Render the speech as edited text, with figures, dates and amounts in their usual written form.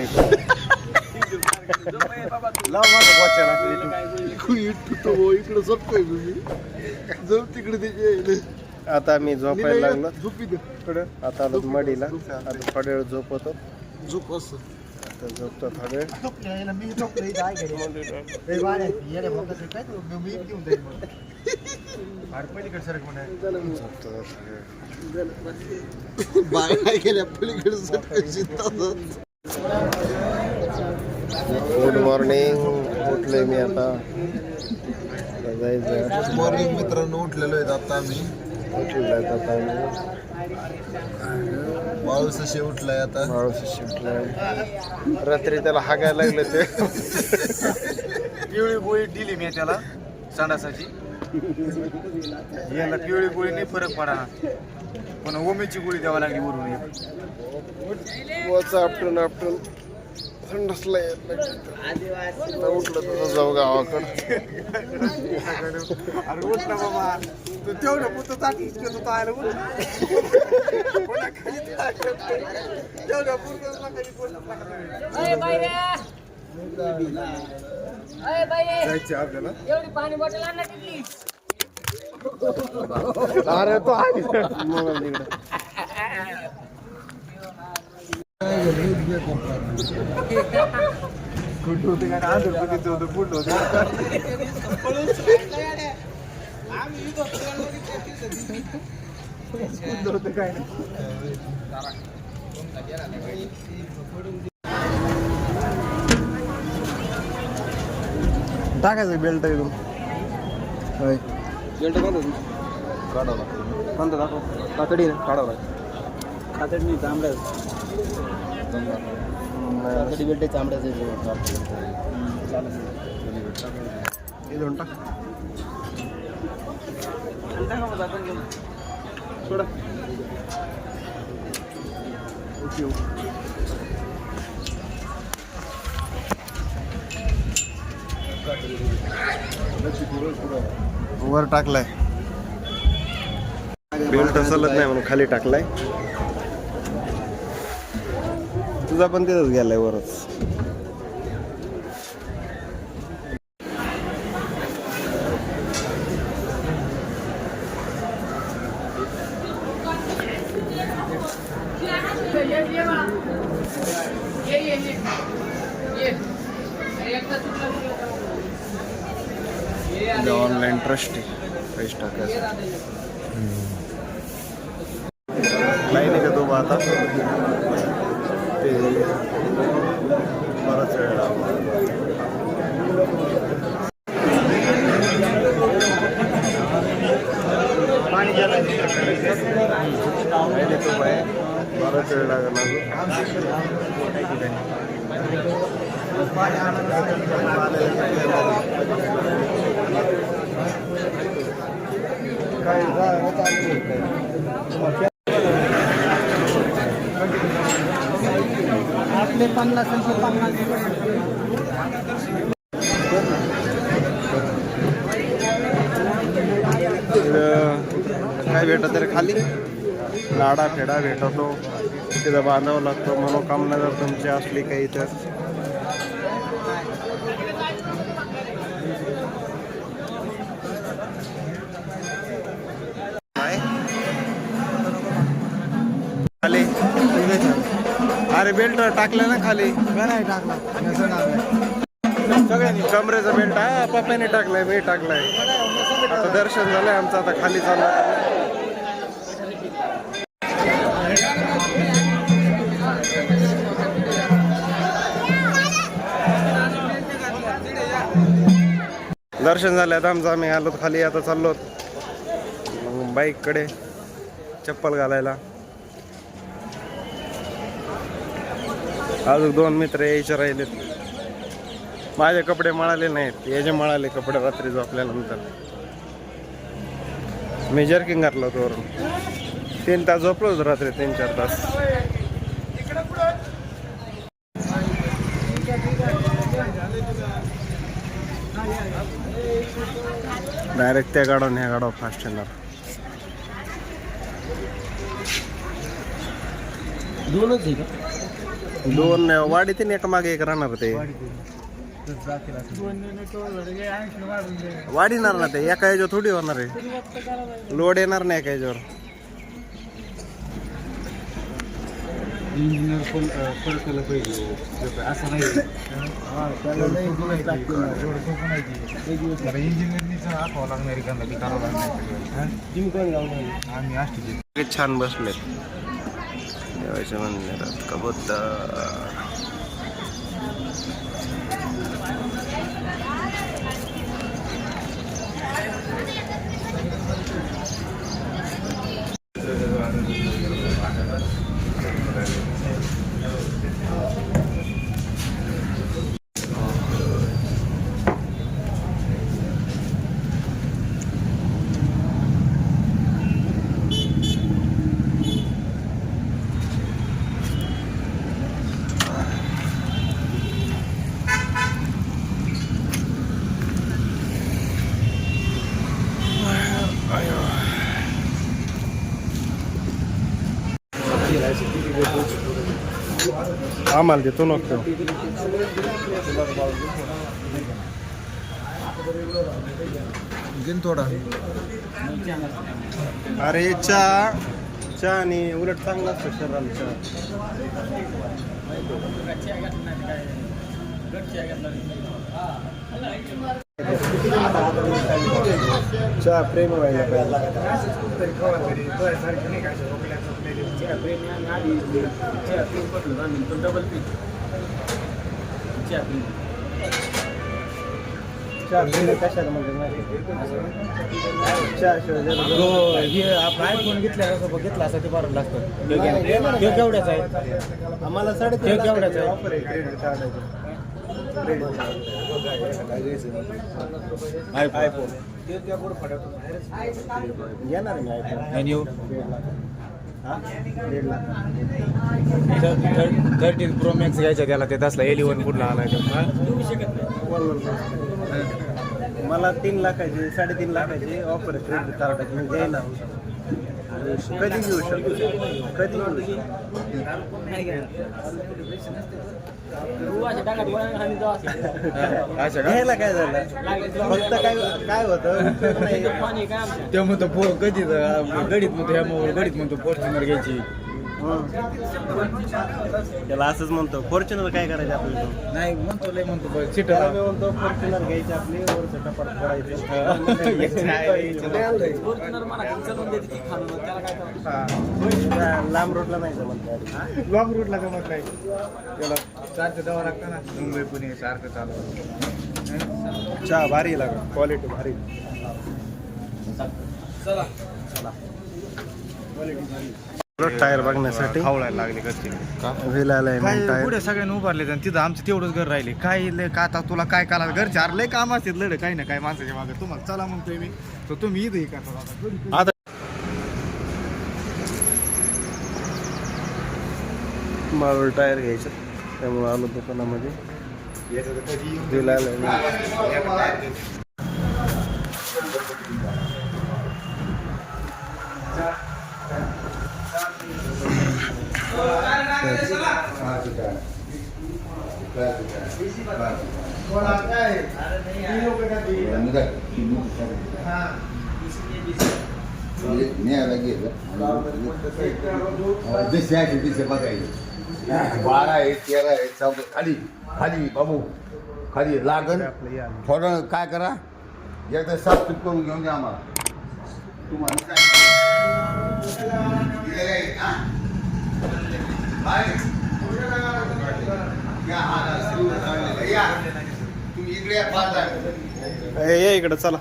नाही लाव माझं वाचायला इकडे झोपतोय मी झोप तिकडे त्याचे आता मी झोपायला लागलो झोपी दे आता आलो मडीला आता थोड्या वेळ झोपतो झोप असं आता झोपतो थोड्या वेळ मी झोपले काय बाय काय केल्या पलीकडे गुड मॉर्निंग उठलोय मी आता जायचं मॉर्निंग मित्रांनो उठलेलो आहेत आता आम्ही उठलेलं आता आम्ही माणूस असे उठलाय आता माणूस उठलाय रात्री त्याला हागायला लागलं ते पिवळी गोळी दिली मी त्याला संडासाची याला पिवळी गोळी नाही फरक पडा पण ओमेची गोळी द्यावा लागली वरून आपटून आपटून थंडसला उठलं तर जाऊ गावाकडं अरे उठ ना बाबा तू तेवढं पुत चाटी इतकं तू आयला उठ तेवढं जायचं आपल्याला एवढी पाणी बॉटल आणा किती अरे तो आहे मोबाईल तिकडे कुठं होते काय आंध्र प्रदेश होतं कुठं होतं काय टाकायचं बेल्ट इथून बेल्ट कोणतं काढावं कोणतं दाखव कातडी ना काढावं कातडी नाही तांबड्या कातडी बेल्ट तांबड्याचं इथून टाक सोडा वर टाकलाय बेल्ट चालत नाही म्हणून खाली टाकलाय तुझा पण तिथंच गेलाय वरच ऑनलाईन ट्रस्ट पैसे टाकायचं लाईन आहे का तो आता ते बराच वेळ बराच वेळ लागला आपले 50 काय भेटत तरी खाली लाडा फेडा भेटतो तिथं बांधावं लागतो मनोकामना जर तुमची असली काही तर खाली अरे बेल्ट टाकलं ना खाली नाही टाकला सगळ्यांनी कमरेचा बेल्ट हा पप्पाने टाकलाय मी टाकलाय आता दर्शन झालंय आमचं आता खाली चाललं दर्शन झालं आता आमचं आम्ही आलो खाली आता चाललो बाईककडे चप्पल घालायला अजून 2 मित्र यायचे राहिलेत माझे कपडे मळाले नाहीत याचे मळाले कपडे रात्री झोपल्यानंतर मी जर्किंग घातलं होतं वरून 3 तास झोपलो होतो रात्री 3-4 तास डायरेक्ट त्या गाडून ह्या गाडव फास्ट येणार 2च आहे का दोन वाढीतील एका मागे एक राहणार ते वाढीणार ना ते एका याच्यावर थोडी होणार आहे लोड येणार नाही एका याच्यावर इंजिनियर फरकला पाहिजे असं नाही इंजिनियरनीच आखावं लागणार एखादा ती करावं लागणार आम्ही असते छान बसले देवाच्या मंदिरात कबूतर आम्हाला देतो नको घेऊन थोडा अरे चहा आणि उलट चांगला असतो शरीराला चहा प्रेम व्हायला कशाला हे आपला आयफोन घेतला असं ते बरं लागतं ते केवढ्याच आहे आम्हाला ते केवढ्याच आहे ऑफर आहे क्रेडिट आयफोन येणार मी आयफोन आणि 1.5 लाख 13 प्रो मॅक्स घ्यायचा त्याला ते तसला 11 कुठला आला मला 3 लाखाची 3.5 लाखाची ऑफर आहे क्रेडिट कार्डाची मी घ्यायला कधी घेऊ शकतो कधी घ्यायला काय झालं फक्त काय होतं ते म्हणतो कधी गडीत म्हणतो ह्या मोबाईल गडीत म्हणतो फॉर्च्युनर घ्यायची त्याला असंच म्हणतो फॉर्च्युनर काय करायचं आपल्याला नाही म्हणतो लय म्हणतो सीट त्याला मी म्हणतो फॉर्च्युनर घ्यायची आपली वरचं टपाट करायचं लांब रोडला नाही जमत लॉंग रूटला जमत नाही त्याला सारखं जावं लागतं ना मुंबई पुणे सारखं चालू चहा भारी लागा क्वालिटी भारी टायर बघण्यासाठी खावळायला लागले कच्चे व्हील आलाय मग काय टायर पुढे सगळ्यांनी उभारले आणि तिथं आमचं तेवढंच घर राहिले काय लय का आता तुला काय काला घरचे अरे लय काम असतात लढ काही ना काय माणसाच्या मागे तुम्हाला चला म्हणतोय मी तर तुम्ही इथं करता आता मारूळ टायर घ्यायचं त्यामुळे आलो दुकानामध्ये व्हील आलाय न्यायला गेलं जसे आहे तसे बघायचे 12 आहे 13 आहे 14 खाली खाली बाबू खाली लागण थोडं काय करा एकदा साफ करून घेऊन द्या आम्हाला तुम्हाला तुम्ही इकडे या इकडं चला